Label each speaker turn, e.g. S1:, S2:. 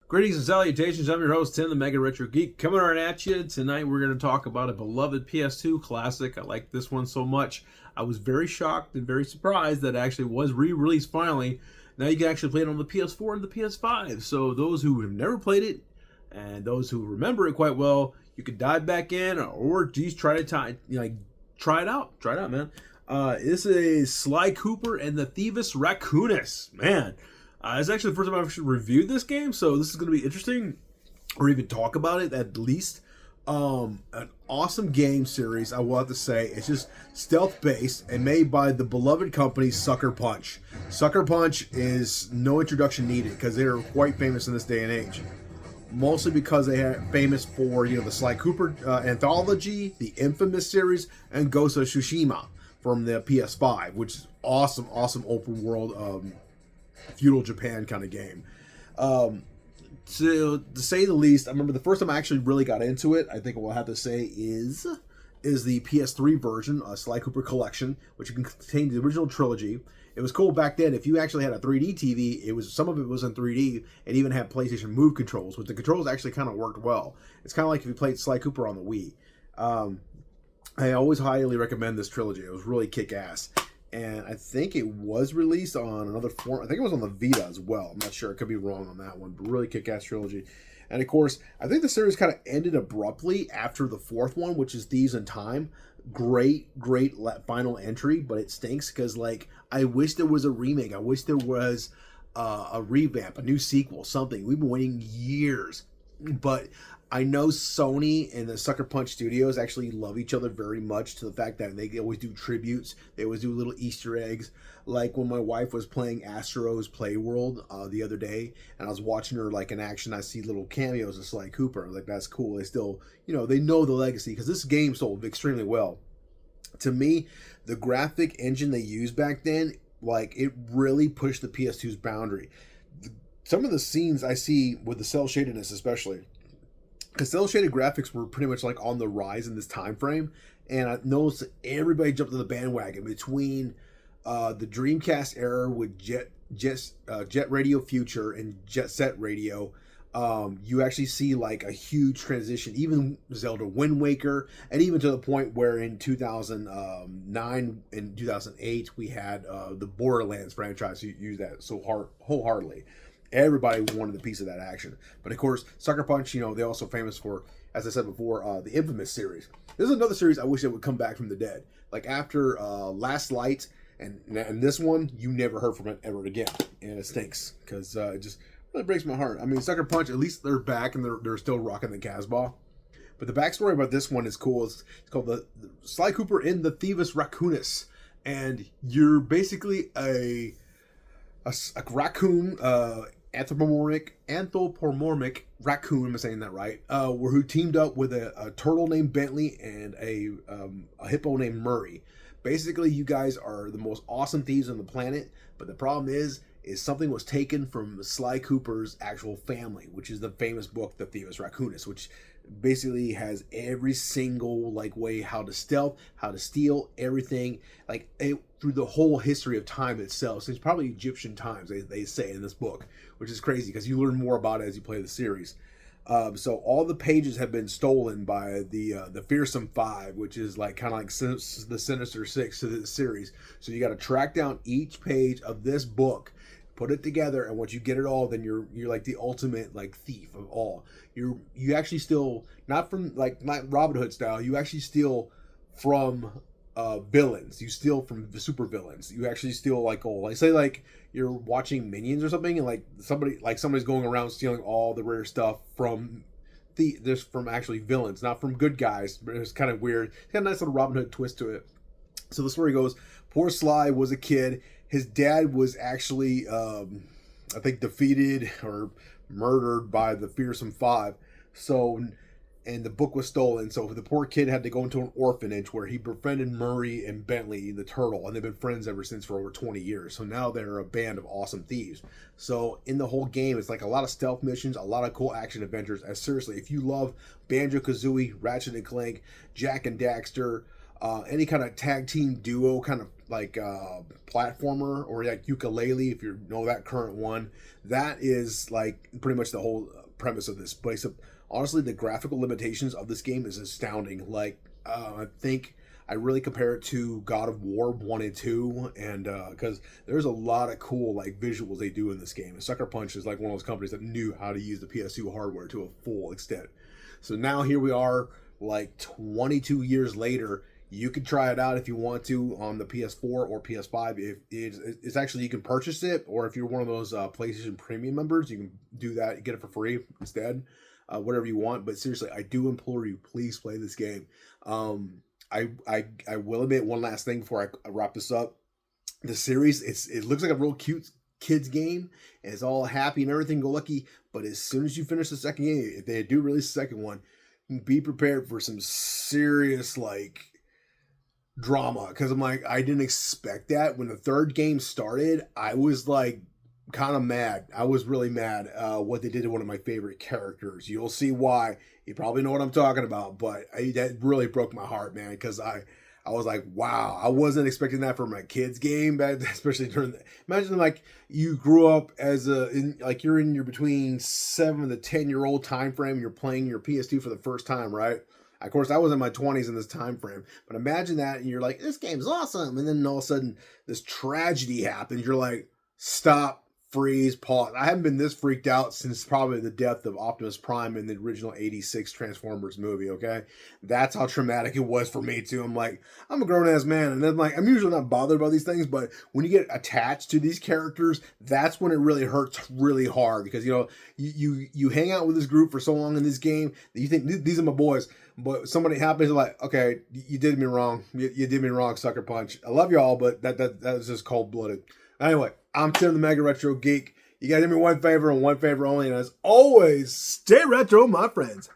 S1: Greetings and salutations. I'm your host, Tim, the MegaRetroGeek, coming right at you. Tonight we're going to talk about a beloved PS2 classic. I like this one so much. I was very shocked and very surprised that it actually was re-released finally. Now you can actually play it on the PS4 and the PS5. So those who have never played it and those who remember it quite well, you could dive back in or just try it out. Try it out, man. This is Sly Cooper and the Thieius Racconus. Man. It's actually the first time I've actually reviewed this game, so this is going to be interesting, or even talk about it at least. An awesome game series, I will have to say. It's just stealth-based and made by the beloved company Sucker Punch. Sucker Punch is no introduction needed because they are quite famous in this day and age. Mostly because they are famous for, the Sly Cooper anthology, the Infamous series, and Ghost of Tsushima from the PS5, which is awesome open world feudal Japan kind of game. To say the least, I remember the first time I actually really got into it, I think what we'll have to say is the PS3 version, Sly Cooper Collection, which contained the original trilogy. It was cool back then. If you actually had a 3D TV, some of it was in 3D, and even had PlayStation Move controls, which the controls actually kind of worked well. It's kind of like if you played Sly Cooper on the Wii. I always highly recommend this trilogy. It was really kick-ass. And I think it was released on another form. I think it was on the Vita as well. I'm not sure. I could be wrong on that one. But really kick-ass trilogy. And of course, I think the series kind of ended abruptly after the fourth one, which is Thieves in Time. Great final entry, but it stinks because, I wish there was a remake. I wish there was a revamp, a new sequel, something. We've been waiting years. But I know Sony and the Sucker Punch Studios actually love each other very much, to the fact that they always do tributes. They always do little Easter eggs. Like when my wife was playing Astro's Playworld the other day, and I was watching her in action, I see little cameos of Sly Cooper. I was like, that's cool. They still, they know the legacy, because this game sold extremely well. To me, the graphic engine they used back then, it really pushed the PS2's boundary. Some of the scenes I see with the cell shadedness especially, because cell shaded graphics were pretty much on the rise in this time frame, and I noticed that everybody jumped on the bandwagon between the Dreamcast era with Jet Radio Future and Jet Set Radio. You actually see a huge transition, even Zelda Wind Waker, and even to the point where in 2009 and 2008 we had the Borderlands franchise who used that so wholeheartedly. Everybody wanted a piece of that action. But of course, Sucker Punch, they're also famous for, as I said before, the Infamous series. This is another series I wish it would come back from the dead. After Last Light and this one, you never heard from it ever again. And it stinks, because it just really breaks my heart. I mean, Sucker Punch, at least they're back and they're still rocking the Casbah. But the backstory about this one is cool. It's called the Sly Cooper and the Thieius Racconus. And you're basically a raccoon, anthropomorphic raccoon, am I saying that right? Who teamed up with a turtle named Bentley and a hippo named Murray. Basically, you guys are the most awesome thieves on the planet, but the problem is something was taken from Sly Cooper's actual family, which is the famous book, The Thieius Racconus, which basically has every single way how to stealth, how to steal, everything through the whole history of time itself. So it's probably Egyptian times, they say in this book, which is crazy because you learn more about it as you play the series. So all the pages have been stolen by the Fearsome Five, which is the Sinister Six to this series. So you got to track down each page of this book, put it together, and once you get it all, then you're the ultimate thief of all. You actually steal not from not Robin Hood style. You actually steal from villains. You steal from the super villains. You actually steal say you're watching Minions or something, and somebody's going around stealing all the rare stuff from actually villains, not from good guys. But it's kind of weird. It's got a nice little Robin Hood twist to it. So the story goes, poor Sly was a kid. His dad was actually, I think, defeated or murdered by the Fearsome Five. And the book was stolen. So the poor kid had to go into an orphanage where he befriended Murray and Bentley, the turtle. And they've been friends ever since for over 20 years. So now they're a band of awesome thieves. So in the whole game, it's a lot of stealth missions, a lot of cool action adventures. Seriously, if you love Banjo-Kazooie, Ratchet and Clank, Jak and Daxter, any kind of tag team duo kind of like platformer, or like ukulele, if you know that current one. That is like pretty much the whole premise of this place. Honestly, the graphical limitations of this game is astounding. Like, I think I really compare it to God of War 1 and 2, and because there's a lot of cool like visuals they do in this game. And Sucker Punch is like one of those companies that knew how to use the PS2 hardware to a full extent. So now here we are, like 22 years later. You can try it out if you want to on the PS4 or PS5. If it's actually, you can purchase it, or if you're one of those PlayStation Premium members, you can do that. You get it for free instead, whatever you want. But seriously, I do implore you, please play this game. I will admit one last thing before I wrap this up. The series, it looks like a real cute kids game, and it's all happy and everything go lucky. But as soon as you finish the second game, if they do release the second one, be prepared for some serious like drama, because I'm like, I didn't expect that. When the third game started, I was like kind of mad. I was really mad what they did to one of my favorite characters. You'll see why. You probably know what I'm talking about, but that really broke my heart, man, because I was like, wow, I wasn't expecting that for my kids game, especially during imagine like you grew up as like you're in your between 7 to 10-year-old time frame, you're playing your PS2 for the first time, right? Of course, I was in my 20s in this time frame, but imagine that, and you're like, this game's awesome, and then all of a sudden, this tragedy happens. You're like, stop, freeze, pause. I haven't been this freaked out since probably the death of Optimus Prime in the original 86 Transformers movie, okay? That's how traumatic it was for me, too. I'm like, I'm a grown-ass man, and then like, I'm usually not bothered by these things, but when you get attached to these characters, that's when it really hurts really hard, because, you know, you hang out with this group for so long in this game that you think, these are my boys. But somebody happens, like, okay, you did me wrong. You did me wrong, Sucker Punch. I love y'all, but that was just cold-blooded. Anyway, I'm Tim the Mega Retro Geek. You guys do me one favor and one favor only, and as always, stay retro, my friends.